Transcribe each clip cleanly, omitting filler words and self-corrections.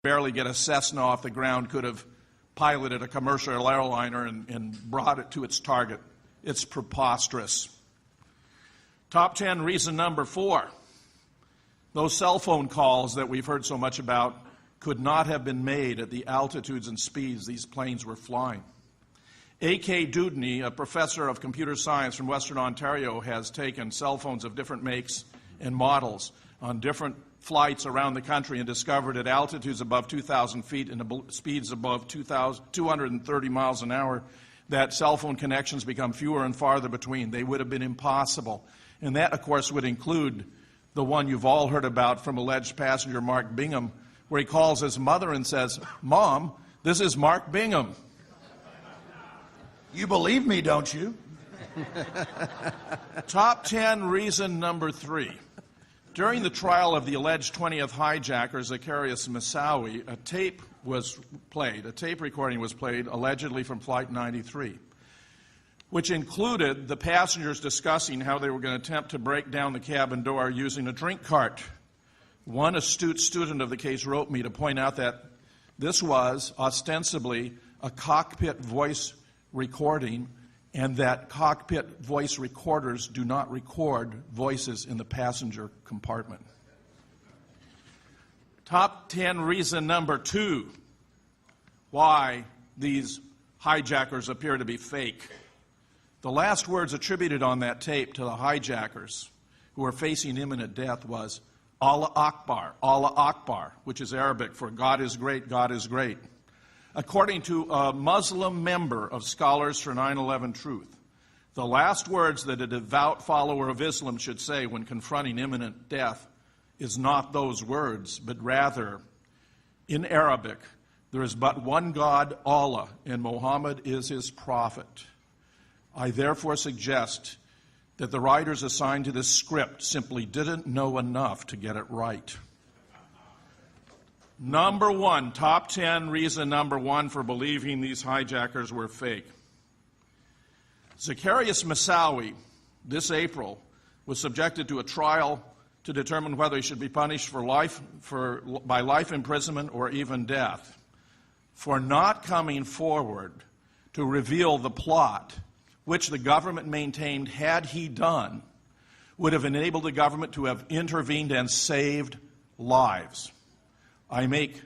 barely get a Cessna off the ground could have piloted a commercial airliner and brought it to its target. It's preposterous. Top 10 reason number 4. Those cell phone calls that we've heard so much about could not have been made at the altitudes and speeds these planes were flying. A.K. Dudney, a professor of computer science from Western Ontario, has taken cell phones of different makes and models on different flights around the country and discovered at altitudes above 2,000 feet and speeds above 230 miles an hour that cell phone connections become fewer and farther between. They would have been impossible. And that, of course, would include the one you've all heard about from alleged passenger Mark Bingham, where he calls his mother and says, "Mom, this is Mark Bingham." You believe me, don't you? Top 10 reason number 3. During the trial of the alleged 20th hijacker, Zacarias Moussaoui, a tape recording was played, allegedly from Flight 93, which included the passengers discussing how they were going to attempt to break down the cabin door using a drink cart. One astute student of the case wrote me to point out that this was ostensibly a cockpit voice recording, and that cockpit voice recorders do not record voices in the passenger compartment. Top 10 reason number 2 why these hijackers appear to be fake. The last words attributed on that tape to the hijackers who were facing imminent death was Allah Akbar, which is Arabic for God is great, God is great. According to a Muslim member of Scholars for 9/11 Truth, the last words that a devout follower of Islam should say when confronting imminent death is not those words, but rather, in Arabic, there is but one God, Allah, and Muhammad is his prophet. I therefore suggest that the writers assigned to this script simply didn't know enough to get it right. Number 1, top 10 reason number 1 for believing these hijackers were fake. Zacarias Moussaoui, this April, was subjected to a trial to determine whether he should be punished by life imprisonment or even death for not coming forward to reveal the plot, which the government maintained, had he done, would have enabled the government to have intervened and saved lives. I make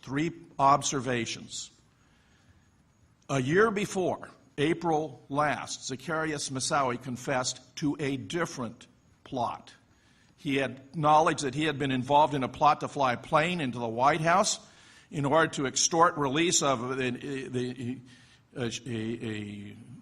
3 observations. A year before, April last, Zacarias Moussaoui confessed to a different plot. He had acknowledged that he had been involved in a plot to fly a plane into the White House in order to extort release of a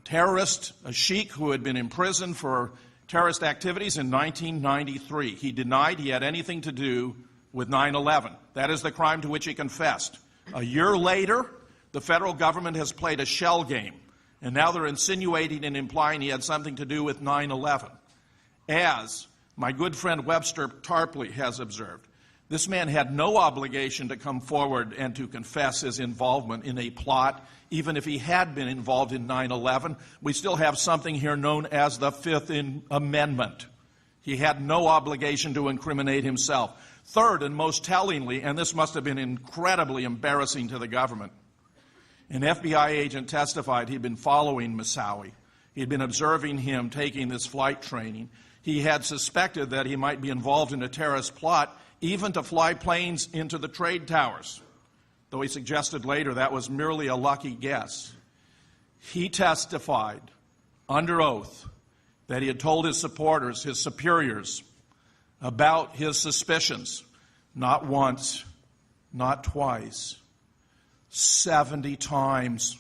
terrorist, a sheik who had been imprisoned for terrorist activities in 1993. He denied he had anything to do with 9/11. That is the crime to which he confessed. A year later, the federal government has played a shell game, and now they're insinuating and implying he had something to do with 9/11. As my good friend Webster Tarpley has observed, this man had no obligation to come forward and to confess his involvement in a plot, even if he had been involved in 9/11. We still have something here known as the Fifth Amendment. He had no obligation to incriminate himself. Third, and most tellingly, and this must have been incredibly embarrassing to the government, an FBI agent testified he'd been following Moussaoui. He'd been observing him taking this flight training. He had suspected that he might be involved in a terrorist plot, even to fly planes into the trade towers, though he suggested later that was merely a lucky guess. He testified under oath that he had told his supporters, his superiors, about his suspicions, not once, not twice, 70 times.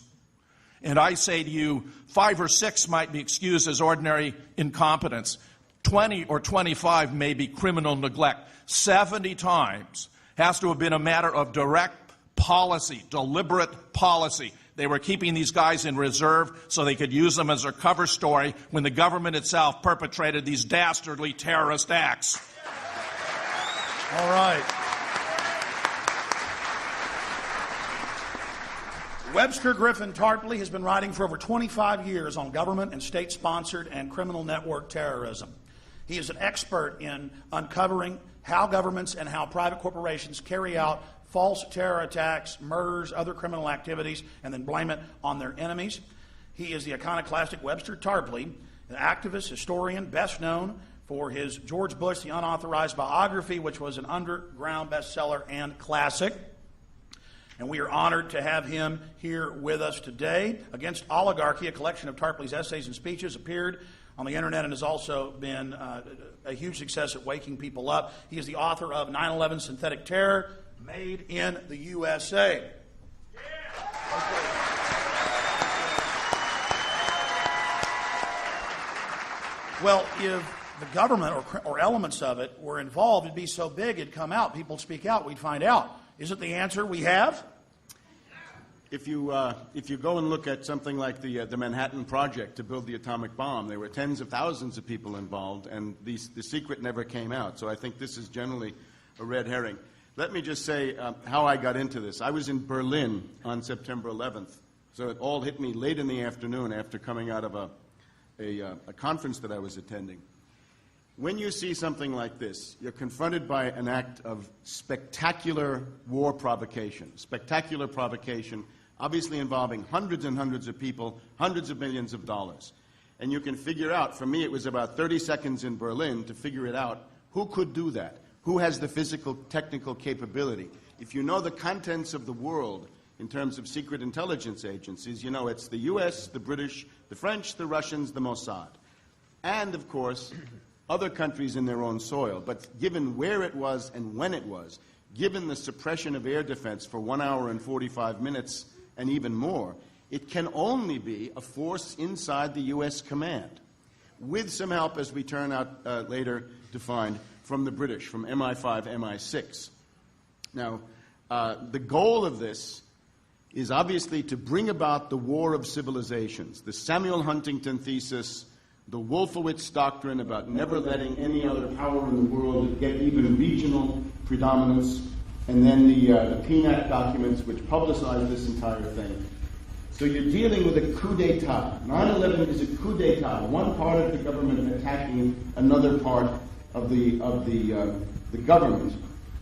And I say to you, 5 or 6 might be excused as ordinary incompetence. 20 or 25 may be criminal neglect. 70 times has to have been a matter of direct policy, deliberate policy. They were keeping these guys in reserve so they could use them as their cover story when the government itself perpetrated these dastardly terrorist acts. All right. Webster Griffin Tarpley has been writing for over 25 years on government and state-sponsored and criminal network terrorism. He is an expert in uncovering how governments and how private corporations carry out false terror attacks, murders, other criminal activities, and then blame it on their enemies. He is the iconoclastic Webster Tarpley, an activist, historian, best known for his George Bush, the Unauthorized Biography, which was an underground bestseller and classic. And we are honored to have him here with us today. Against Oligarchy, a collection of Tarpley's essays and speeches, appeared on the internet and has also been a huge success at waking people up. He is the author of 9/11 Synthetic Terror, Made in the USA. Well, if the government or elements of it were involved, it'd be so big it'd come out. People speak out, we'd find out. Isn't the answer we have? If you go and look at something like the Manhattan Project to build the atomic bomb, there were tens of thousands of people involved, and the secret never came out. So I think this is generally a red herring. Let me just say how I got into this. I was in Berlin on September 11th, so it all hit me late in the afternoon after coming out of a conference that I was attending. When you see something like this, you're confronted by an act of spectacular war provocation, obviously involving hundreds and hundreds of people, hundreds of millions of dollars. And you can figure out, for me it was about 30 seconds in Berlin to figure it out, who could do that? Who has the physical, technical capability? If you know the contents of the world in terms of secret intelligence agencies, you know it's the US, the British, the French, the Russians, the Mossad. And, of course, other countries in their own soil. But given where it was and when it was, given the suppression of air defense for 1 hour and 45 minutes and even more, it can only be a force inside the U.S. command, with some help, as we turn out later to find, from the British, from MI5, MI6. Now, the goal of this is obviously to bring about the war of civilizations, the Samuel Huntington thesis, the Wolfowitz doctrine about never letting any other power in the world get even regional predominance, and then the PNAC documents which publicize this entire thing. So you're dealing with a coup d'etat. 9/11 is a coup d'etat, one part of the government attacking another part of the government.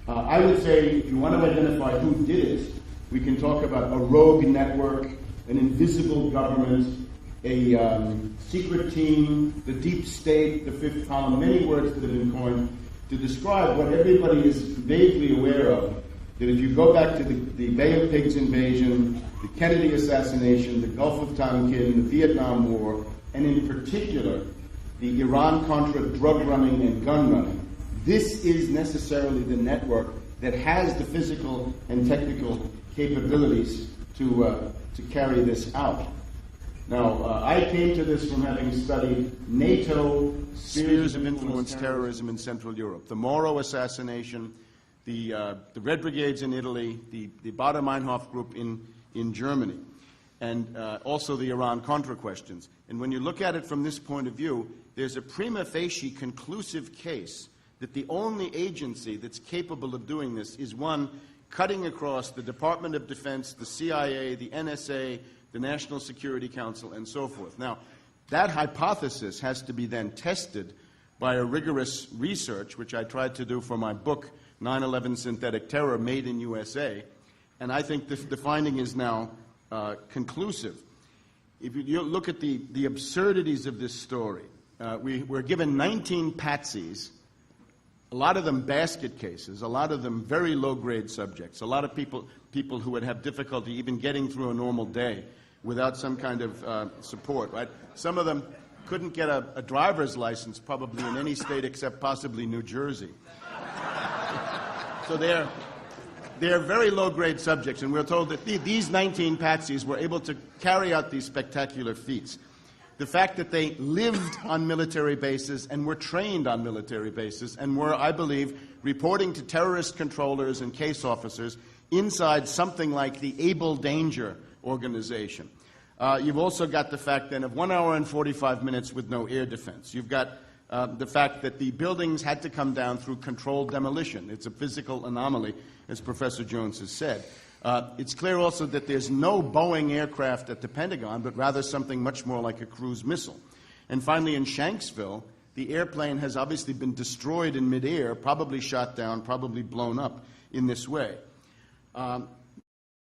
I would say, if you want to identify who did it, we can talk about a rogue network, an invisible government, a secret team, the deep state, the fifth column, many words that have been coined to describe what everybody is vaguely aware of, that if you go back to the Bay of Pigs invasion, the Kennedy assassination, the Gulf of Tonkin, the Vietnam War, and in particular, the Iran-Contra drug running and gun running, this is necessarily the network that has the physical and technical capabilities to carry this out. Now, I came to this from having studied NATO spheres of influence terrorism in Central Europe, the Moro assassination, the Red Brigades in Italy, the Baader-Meinhof group in Germany, and also the Iran-Contra questions. And when you look at it from this point of view, there's a prima facie conclusive case that the only agency that's capable of doing this is one cutting across the Department of Defense, the CIA, the NSA, the National Security Council, and so forth. Now, that hypothesis has to be then tested by a rigorous research, which I tried to do for my book, 9/11 Synthetic Terror, Made in USA, and I think the finding is now conclusive. If you look at the absurdities of this story, we're given 19 patsies, a lot of them basket cases, a lot of them very low-grade subjects, a lot of people who would have difficulty even getting through a normal day without some kind of support, right? Some of them couldn't get a driver's license probably in any state except possibly New Jersey. So they're very low-grade subjects, and we're told that these 19 patsies were able to carry out these spectacular feats. The fact that they lived on military bases and were trained on military bases and were, I believe, reporting to terrorist controllers and case officers inside something like the Able Danger organization. You've also got the fact then of 1 hour and 45 minutes with no air defense. You've got the fact that the buildings had to come down through controlled demolition. It's a physical anomaly, as Professor Jones has said. It's clear also that there's no Boeing aircraft at the Pentagon, but rather something much more like a cruise missile. And finally, in Shanksville, the airplane has obviously been destroyed in midair, probably shot down, probably blown up in this way.